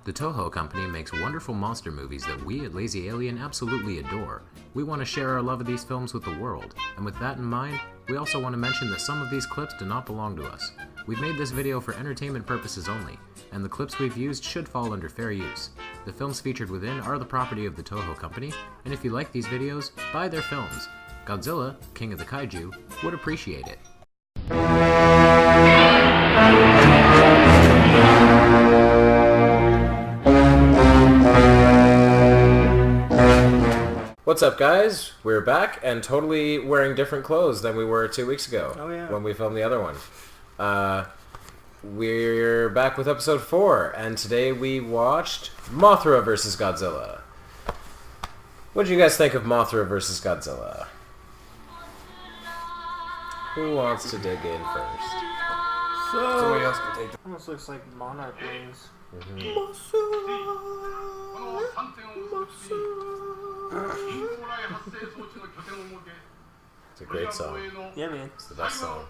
The Toho Company makes wonderful monster movies that we at Lazy Alien absolutely adore. We want to share our love of these films with the world, and with that in mind, we also want to mention that some of these clips do not belong to us. We've made this video for entertainment purposes only, and the clips we've used should fall under fair use. The films featured within are the property of the Toho Company, and if you like these videos, buy their films. Godzilla, king of the kaiju, would appreciate it. What's up, guys? We're back and totally wearing different clothes than we were 2 weeks ago. Oh, yeah. When we filmed the other one. We're back with episode 4, and today we watched Mothra vs. Godzilla. What did you guys think of Mothra vs. Godzilla? Who wants to dig in first? Somebody else can take it. Almost looks like monarch wings. It's a great song. Yeah, man. It's the best song.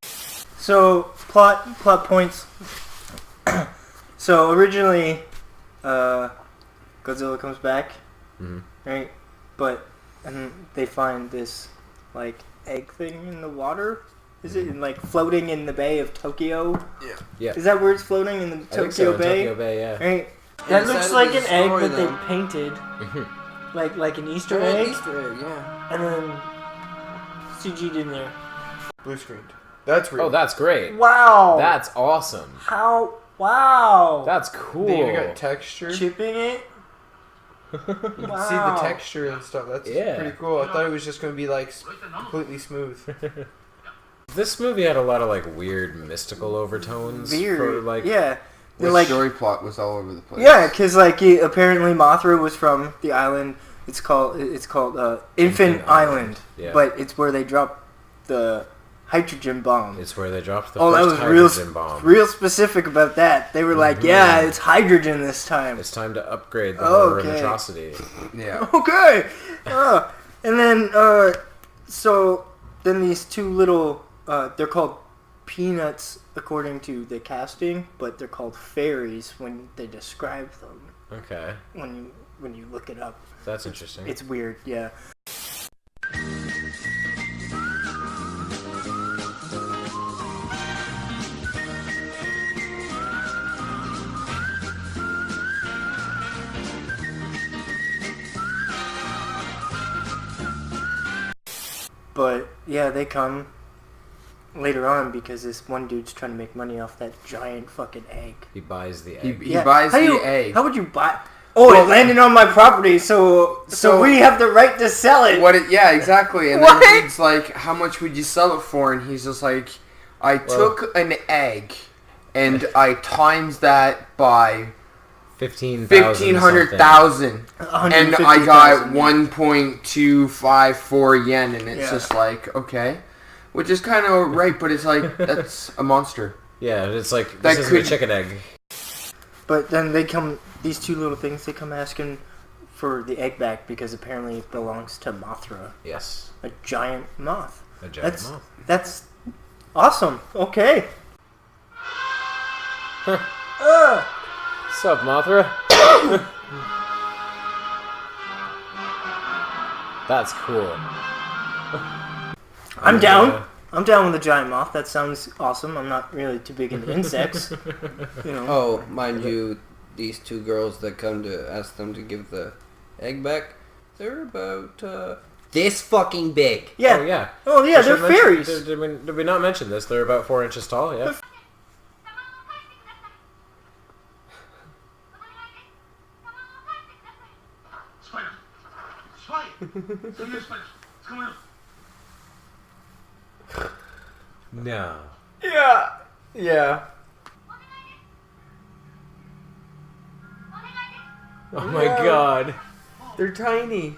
So, plot points. So, originally, Godzilla comes back, right? But they find this, like, egg thing in the water. Is it, like, floating in the Bay of Tokyo? Yeah. Is that where it's floating, in the Tokyo Bay? Tokyo Bay, yeah. Right? That looks like an egg that they painted. like an Easter egg. Easter egg, yeah. And then CG'd in there. Blue screened. That's real. Oh, that's great. Wow. That's awesome. How? Wow. That's cool. They even got texture. Chipping it? You can see the texture and stuff. That's pretty cool. I thought it was just going to be like completely smooth. This movie had a lot of like weird mystical overtones. For, like, yeah. The like, story plot was all over the place. Yeah, because like apparently Mothra was from the island. It's called Infant Island. Yeah. But it's where they dropped the hydrogen bomb. It's where they dropped the first hydrogen bomb. Real specific about that. They were like, yeah, it's hydrogen this time. It's time to upgrade the horror and atrocity. Yeah. Okay. And then so then these two little they're called peanuts according to the casting, but they're called fairies when they describe them. Okay. When you look it up. That's interesting. It's weird, yeah. But yeah, they come later on because this one dude's trying to make money off that giant fucking egg. He buys the egg. He buys the egg. How would you buy? Oh, it landed on my property, so we have the right to sell it. Yeah, exactly. And then he's like, "How much would you sell it for?" And he's just like, "I took an egg, and I times that by 1,500,000, and I got 1.254 yen." And it's just like, okay, which is kind of right, but it's like that's a monster. Yeah, it's like this isn't a chicken egg. But then these two little things, they come asking for the egg back because apparently it belongs to Mothra. Yes. A giant moth. Moth. That's awesome. Okay. What's up, Mothra? That's cool. I'm down. I'm down with the giant moth. That sounds awesome. I'm not really too big into insects. You know. Oh, mind you, these two girls that come to ask them to give the egg back, they're about this fucking big. Yeah. Oh, yeah. Oh, yeah, they're fairies. Did we not mention this? They're about 4 inches tall, yeah? No. Yeah. Yeah. Oh my god. They're tiny.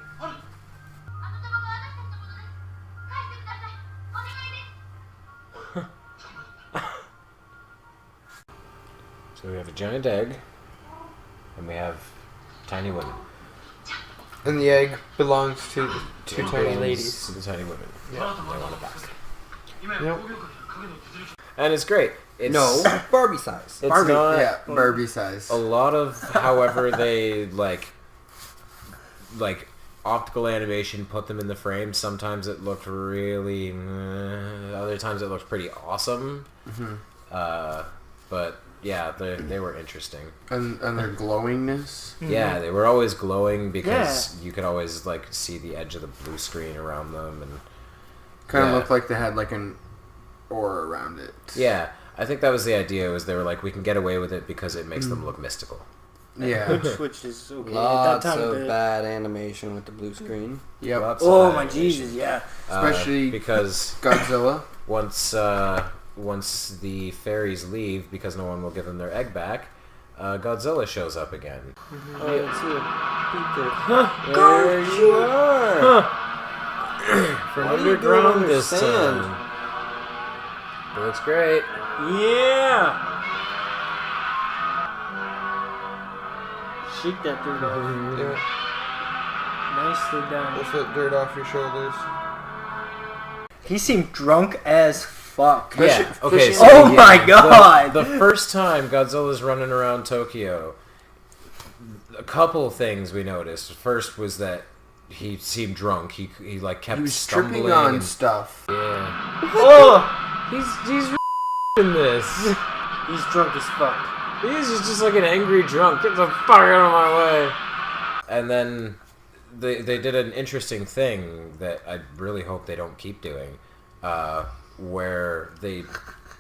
So we have a giant egg, and we have tiny women. And the egg belongs to the two tiny ladies. To the tiny women. Yeah. They want it back. Yep. And it's great. It's, No, Barbie size. it's Barbie, not Yeah, Barbie size. a lot of. However, they like optical animation put them in the frame. Sometimes it looked really. Other times it looked pretty awesome. But yeah, they were interesting. And their glowingness. Yeah, they were always glowing because you could always like see the edge of the blue screen around them, and Kind of Yeah. looked like they had like an aura around it. yeah, I think that was the idea. Was they were like, we can get away with it because it makes them look mystical. Yeah. Which is okay. Lots at that time of bad animation with the blue screen. Yep. Lots of Oh bad my animation. Jesus, yeah. Especially because Godzilla. once the fairies leave because no one will give them their egg back, Godzilla shows up again. Oh, let's see a There you are. From What are you doing underground under this sand? time. It looks great. Yeah. Shake that dirt off. Yeah, Nicely done. push that dirt off your shoulders. He seemed drunk as fuck. Yeah. Okay. So Oh yeah, my God. The first time Godzilla's running around Tokyo, a couple things we noticed. First was that he seemed drunk. He like kept He was stumbling. tripping on and- stuff. Yeah. Oh, He's in this. he's drunk as fuck. He's just like an angry drunk. Get the fuck out of my way. And then they did an interesting thing that I really hope they don't keep doing, where they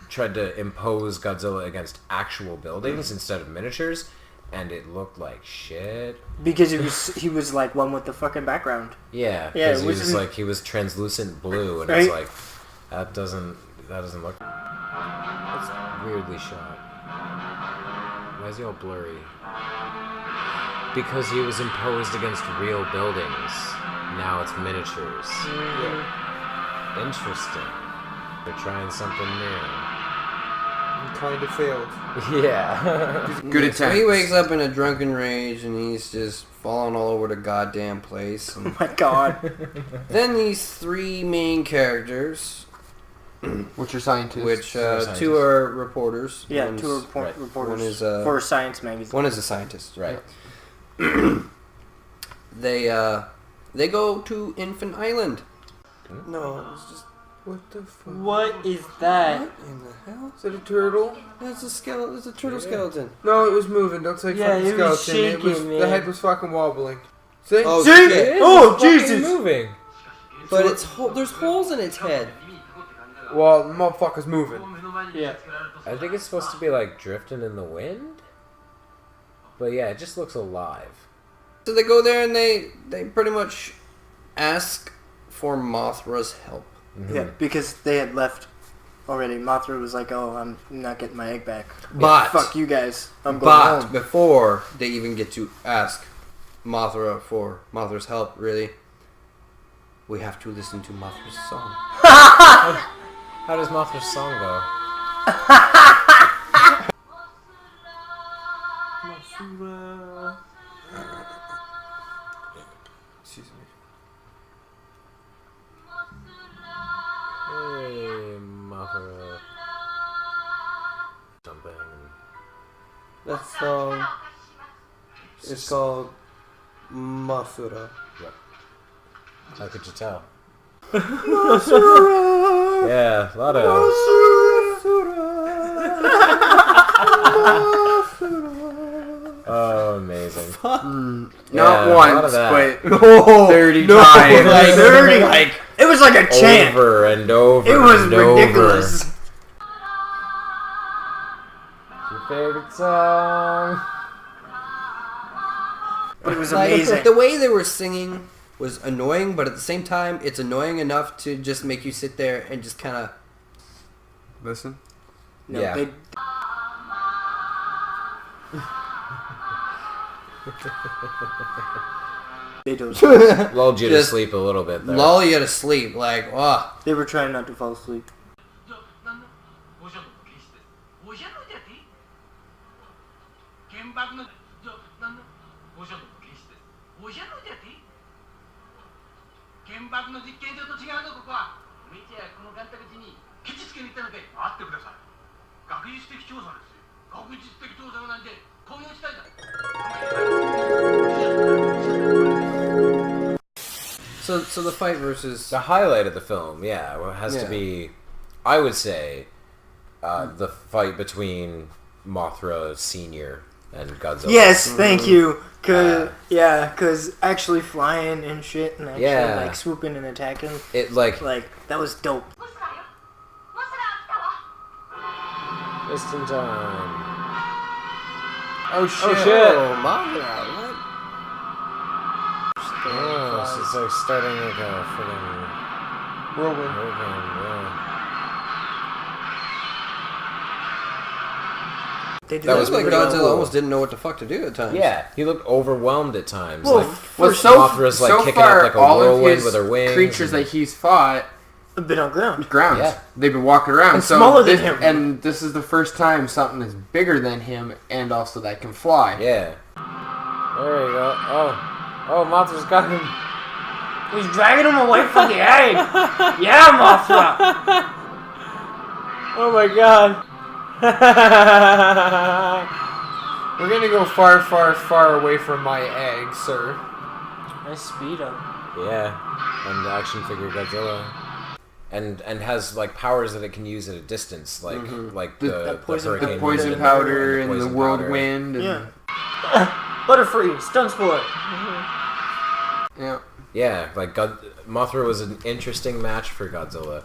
tried to impose Godzilla against actual buildings instead of miniatures, and it looked like shit. Because he was like one with the fucking background. Yeah, Yeah, because it wasn't- he was translucent blue, and Right? it's like that doesn't look. It's weirdly shot. Why is he all blurry? Because he was imposed against real buildings. Now it's miniatures. Interesting. They're trying something new. Kind of failed. Yeah. Good So attempt. he wakes up in a drunken rage and he's just falling all over the goddamn place. Oh And my God. then these three main characters, Which are scientists. which scientists. two are reporters. Yeah, One's- two right. reporters One is, for Science Magazine. One is a scientist. Right. They go to Infant Island. No, it's just What the fuck? What is that? what in the hell? Is it a turtle? That's a skeleton. It's a turtle skeleton. No, it was moving. Don't say Yeah, fucking it was skeleton. It was shaking, the man. head was fucking wobbling. See? Oh, See? shit. Oh, It's fucking Jesus. moving. But it's there's holes in its head. Well, the motherfucker's moving. Yeah. I think it's supposed to be like drifting in the wind. But yeah, it just looks alive. So they go there and they pretty much ask for Mothra's help. Yeah, because they had left already. Mothra was like, "Oh, I'm not getting my egg back. But Fuck you guys. I'm going But home." before they even get to ask Mothra for Mothra's help, really, we have to listen to Mothra's song. How does Mothra's song go? Excuse me. Hey, Mothra. Something. That song is called Mothra. How could you tell? Yeah, a lot of. Oh, amazing. Not Yeah, a lot of once, that. but 30 times. Like 30. Like it was like a chant. Over and over. It was and over. ridiculous. Your favorite song? But it was Like, amazing. the way they were singing was annoying, but at the same time, it's annoying enough to just make you sit there and just kind of. Listen. No, Yeah. they, they don't. Lulled you to Just sleep a little bit there. lull you to sleep. Like, oh, They were trying not to fall asleep. 原爆のなんだ五所の決しておじゃのじゃて原爆の実験場と違うのここはおめえちゃこのガンタ口にケチつけに行ったのかい待ってください学術的調査ですよ。学術的調査なんてこういう時代だ。 So the fight versus The highlight of the film, has to be, I would say, the fight between Mothra Senior and Godzilla. Yes, thank you. Cause actually flying and shit and actually Yeah. like swooping and attacking, It like that was dope. just in time. Oh shit! Oh, Mothra, what? Oh, so it's like starting like a friggin' Whirlwind. They did That was Like pretty Godzilla cool. almost didn't know what the fuck to do at times. Yeah, he looked overwhelmed at times. Well, like, Well, Mothra's like so kicking far, up like a all of whirlwind his with her wings. creatures that he's fought a bit on ground. ground. Yeah. They've been walking around. And so smaller than this, him. And this is the first time something is bigger than him and also that can fly. Yeah. There you go. Oh, Mothra's got him. He's dragging him away from the egg. Yeah, Mothra. Oh my god. We're gonna go far, far, far away from my egg, sir. Nice speed up. Yeah, and the action figure Godzilla, and has like powers that it can use at a distance, like That poison- hurricane The poison wind powder and the poison powder. whirlwind. And, Yeah. Butterfree, stun sport. yeah. Yeah, like Mothra was an interesting match for Godzilla.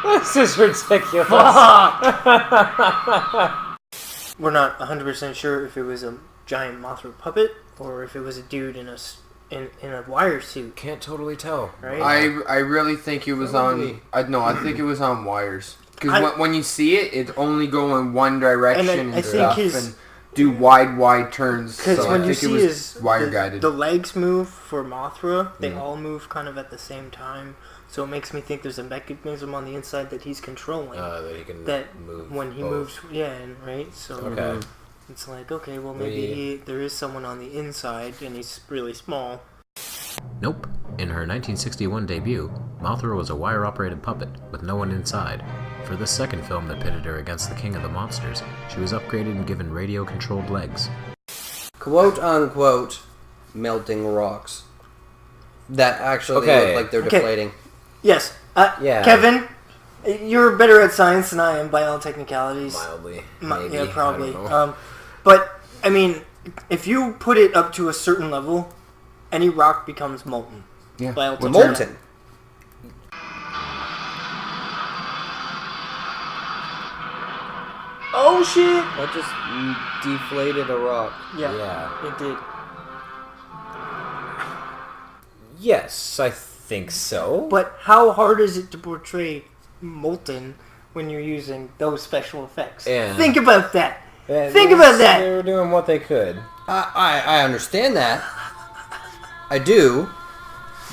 This is ridiculous. We're not 100% sure if it was a giant Mothra puppet or if it was a dude in a wire suit, Can't totally tell. right? I really think it was on. I think it was on wires. Because when you see it, it's only going one direction And and, I think stuff, his- and do wide turns. Because So when I you think it see was his wire guided. the legs move for Mothra, they all move kind of at the same time. So it makes me think there's a mechanism on the inside that he's controlling. That he can that move when he both. moves, right? So Okay. it's like, okay, well maybe there is someone on the inside and he's really small. Nope. In her 1961 debut, Mothra was a wire-operated puppet with no one inside. For the second film that pitted her against the King of the Monsters, she was upgraded and given radio-controlled legs. quote unquote melting rocks that actually Okay. look like they're Okay. deflating. Yes, Yeah. Kevin, you're better at science than I am by all technicalities. Mildly, maybe. Yeah, probably. I don't know. But I mean, if you put it up to a certain level, any rock becomes molten. Yeah. By all Molten. Oh shit! That just deflated a rock. Yeah, it did. Yes, I think so. But how hard is it to portray molten when you're using those special effects? Yeah. Think about that. Yeah, Think about that. They were doing what they could. I understand that. I do.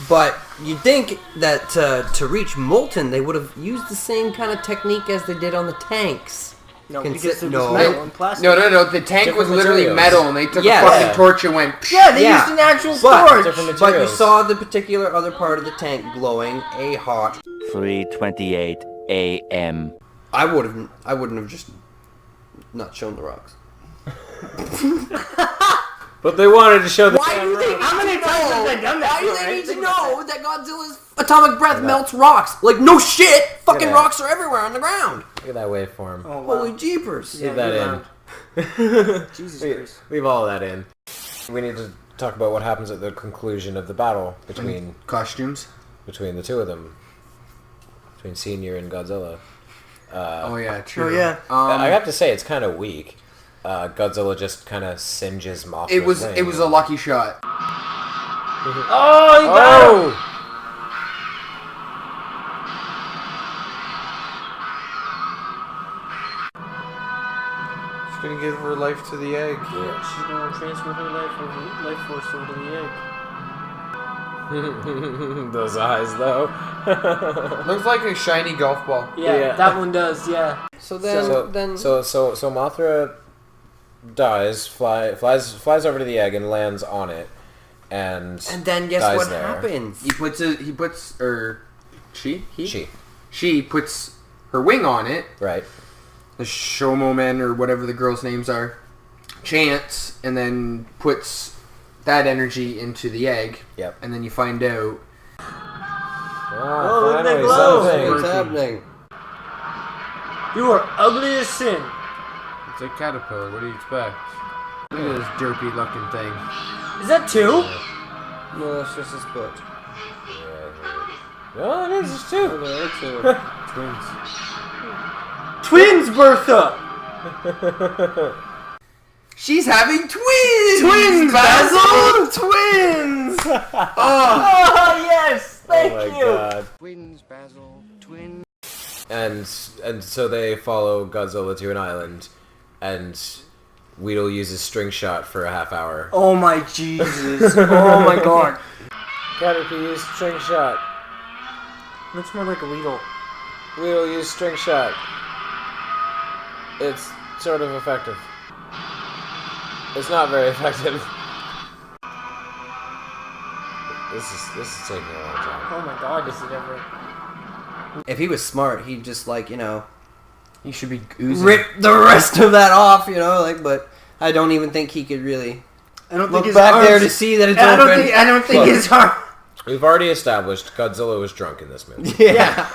But you'd think that to reach molten, they would have used the same kind of technique as they did on the tanks. No, Consi- because it was no. metal and plastic. No. The tank Different was literally materials. metal, and they took Yeah. a fucking Yeah. torch and went. Yeah, they Yeah. used an actual But- torch. Different But you materials. saw the particular other part of the tank glowing, hot. 3:28 a.m. I wouldn't have just not shown the rocks. But they wanted to show the Why do you think? How many times have they done that? Why do for, they right? need to Think about know that Godzilla's atomic breath melts rocks? Like no shit, fucking that. rocks are everywhere on the ground. Look at that waveform. Oh, wow. Holy jeepers! Leave that in. Jesus Leave- Christ. Leave all of that in. We need to talk about what happens at the conclusion of the battle between Costumes. the two of them, between Senior and Godzilla. Oh yeah, true. Oh, yeah. I have to say it's kind of weak. Godzilla just kind of singes Mothra's It was wing. a lucky shot. Oh, you got him. Oh! She's gonna give her life to the egg. Yeah, she's gonna transfer her life force over to the egg. Those eyes, though. Looks like a shiny golf ball. Yeah, that one does. Yeah. So So Mothra dies, flies over to the egg and lands on it, and then guess dies what there. happens? She She. puts her wing on it. Right. The Shomomen or whatever the girls' names are, chants, and then puts that energy into the egg. Yep. And then you find out. Oh, look at that glow! What's happening? You are ugly as sin. It's a caterpillar. What do you expect? Look at this derpy looking thing. Is that two? No, that's just his foot. Oh, it is. It's two. There are two. Twins. Twins, Bertha! She's having twins! Twins, Basil! Twins! Oh, yes! Thank Oh my you! god. Twins, Basil. Twins. And so they follow Godzilla to an island, and Weedle uses string shot for a half hour. Oh my Jesus. Oh my god. Caterpillar used string shot. Looks more like a Weedle. We'll use string shot. It's sort of effective. It's not very effective. This is taking a long time. Oh my god, is it ever... If he was smart, he'd just You should be oozing. rip the rest of that off, but I don't even think he could really I don't think look his back arms... there to see that it's I open. don't think his arm... We've already established Godzilla was drunk in this movie. Yeah.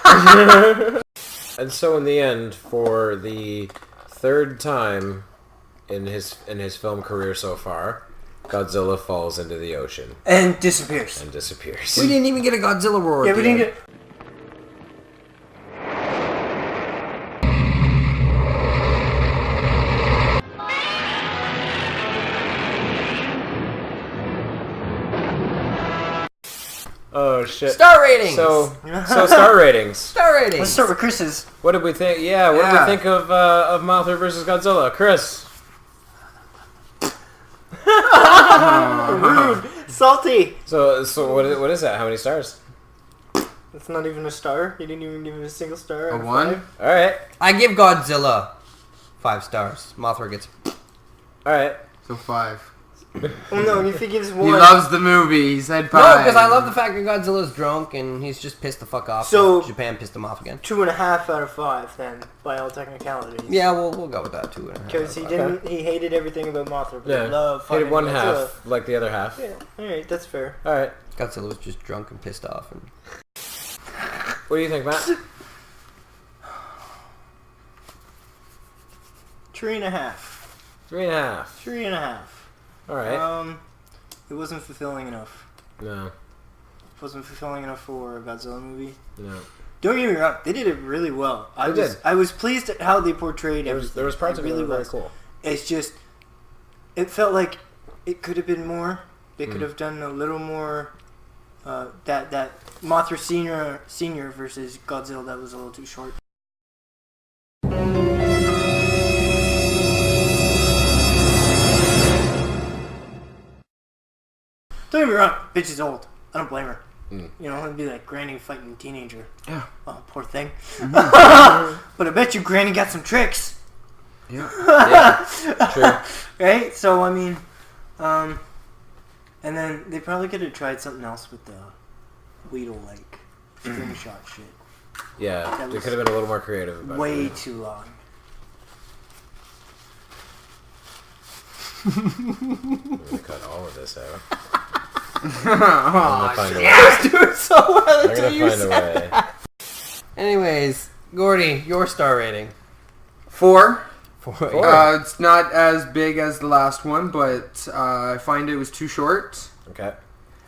And so in the end, for the third time in his film career so far, Godzilla falls into the ocean And disappears. and disappears. We didn't even get a Godzilla roar. Yeah, at we the didn't end. get... Oh shit. Star ratings. So star ratings. Star ratings. Let's start with Chris's. What did we think? Yeah, what did we think of Mothra versus Godzilla? Chris. Rude. Salty. So what is that? How many stars? That's not even a star. You didn't even give him a single star. A out of 1? five. All right. I give Godzilla 5 stars. Mothra gets. All right. So 5. Oh no, if he gives one... He loves the movie. He said 5. No, because I love the fact that Godzilla's drunk and he's just pissed the fuck off. So- Japan pissed him off again. 2.5 out of 5 then, by all technicalities. Yeah, we'll go with that 2.5. Because he didn't... He hated everything about Mothra, but Yeah. he loved Hated fucking one Godzilla. half, like the other half. Yeah, alright, that's fair. All right. Godzilla was just drunk and pissed off. And... What do you think, Matt? 3.5. 3.5. 3.5. All right. It wasn't fulfilling enough. No. It wasn't fulfilling enough for a Godzilla movie. No. Don't get me wrong, they did it really well. They did. I was pleased at how they portrayed everything. There was parts of it that really were very was. cool. It's just, it felt like it could have been more. They could have done a little more. That Mothra Senior versus Godzilla, that was a little too short. Don't get me wrong, bitch is old. I don't blame her. You know, it'd be like Granny fighting a teenager. Yeah. Oh, poor thing. But I bet you Granny got some tricks. Yeah. True. Right? So, I mean, and then they probably could have tried something else with the Weedle, like, string shot shit. Yeah, That they was could have been a little more creative about Way it. too long. I'm gonna cut all of this out. Oh, I'm gonna find a way. I was doing so well I'm until gonna you find a said. way. Anyways, Gordy, your star rating. 4. 4. It's not as big as the last one, but I find it was too short. Okay.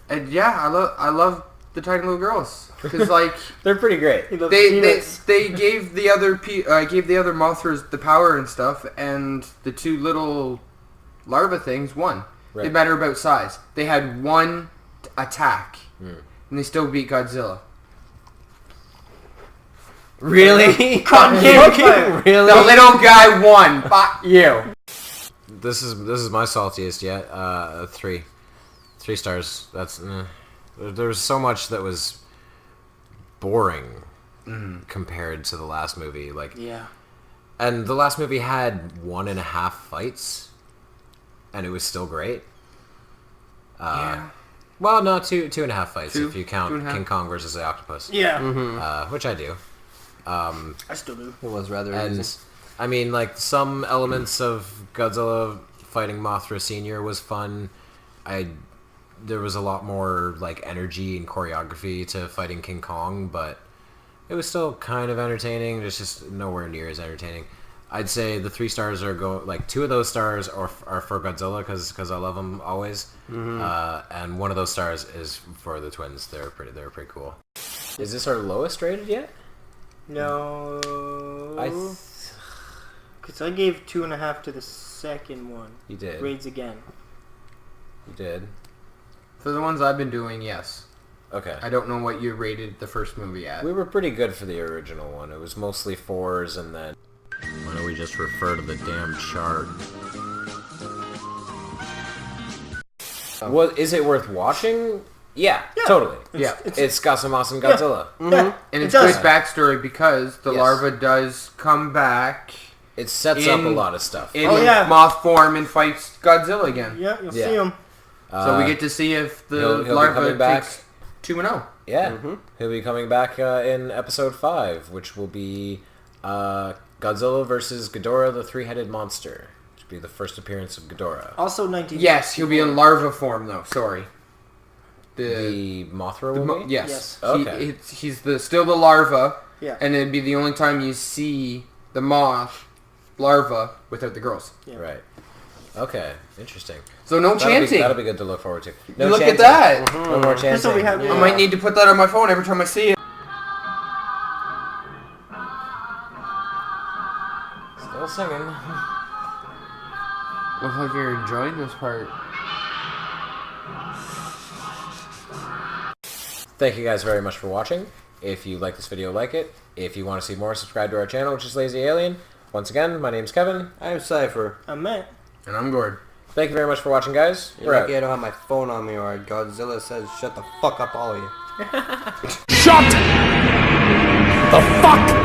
And yeah, I love the tiny little girls because like They're pretty great. He loves they peanuts. gave the other gave the other Mothras the power and stuff, and the 2 little larva things won. Right. They matter about size. They had 1 attack, and they still beat Godzilla. Really? Vampire. Really? The little guy won. Fuck you. This is my saltiest yet. 3. 3 stars. That's there was so much that was boring compared to the last movie. Like, Yeah. and the last movie had 1.5 fights, and it was still great. Yeah. Well, no, 2.5 fights 2, if you count 2.5. King Kong versus the octopus. Yeah. Which I do. I still do. It was rather And easy. I mean, like, some elements of Godzilla fighting Mothra Senior was fun. There was a lot more like energy and choreography to fighting King Kong, but it was still kind of entertaining. It's just nowhere near as entertaining. I'd say the 3 stars are like 2 of those stars are for Godzilla because I love them always, and 1 of those stars is for the twins. They're pretty cool. Is this our lowest rated yet? No. Because I gave 2.5 to the second one. You did. Raids again. You did. For the ones I've been doing, yes. Okay. I don't know what you rated the first movie at. We were pretty good for the original one. It was mostly 4s, and then... Why don't we just refer to the damn chart? Is it worth watching? Yeah, totally. It's got some awesome Godzilla. Yeah, And it's it good does. backstory because the Yes. larva does come back It sets up a lot of stuff. in yeah. moth form and fights Godzilla again. Yeah, you'll Yeah. see them. So we get to see if the he'll be larva coming back. takes 2-0. Yeah, he'll be coming back in episode 5, which will be Godzilla versus Ghidorah, the 3-headed monster. Which will be the first appearance of Ghidorah. Also 19. Yes, he'll be in larva form though. Sorry. The Mothra will be? Yes. Yes. Okay. He's still the larva. Yeah. And it'd be the only time you see the moth larva without the girls. Yeah. Right. Okay, interesting. So no chanting. That'll be good to look forward to. No Look chanting. at that. No more chanting. That's what we have. I might need to put that on my phone every time I see it. Still singing. Looks like you're enjoying this part. Thank you guys very much for watching. If you like this video, like it. If you want to see more, subscribe to our channel, which is Lazy Alien. Once again, my name's Kevin. I'm Cypher. I'm Matt. And I'm Gord. Thank you very much for watching, guys. You're We're out. lucky I don't have my phone on me or Godzilla says shut the fuck up all of you. Shut the fuck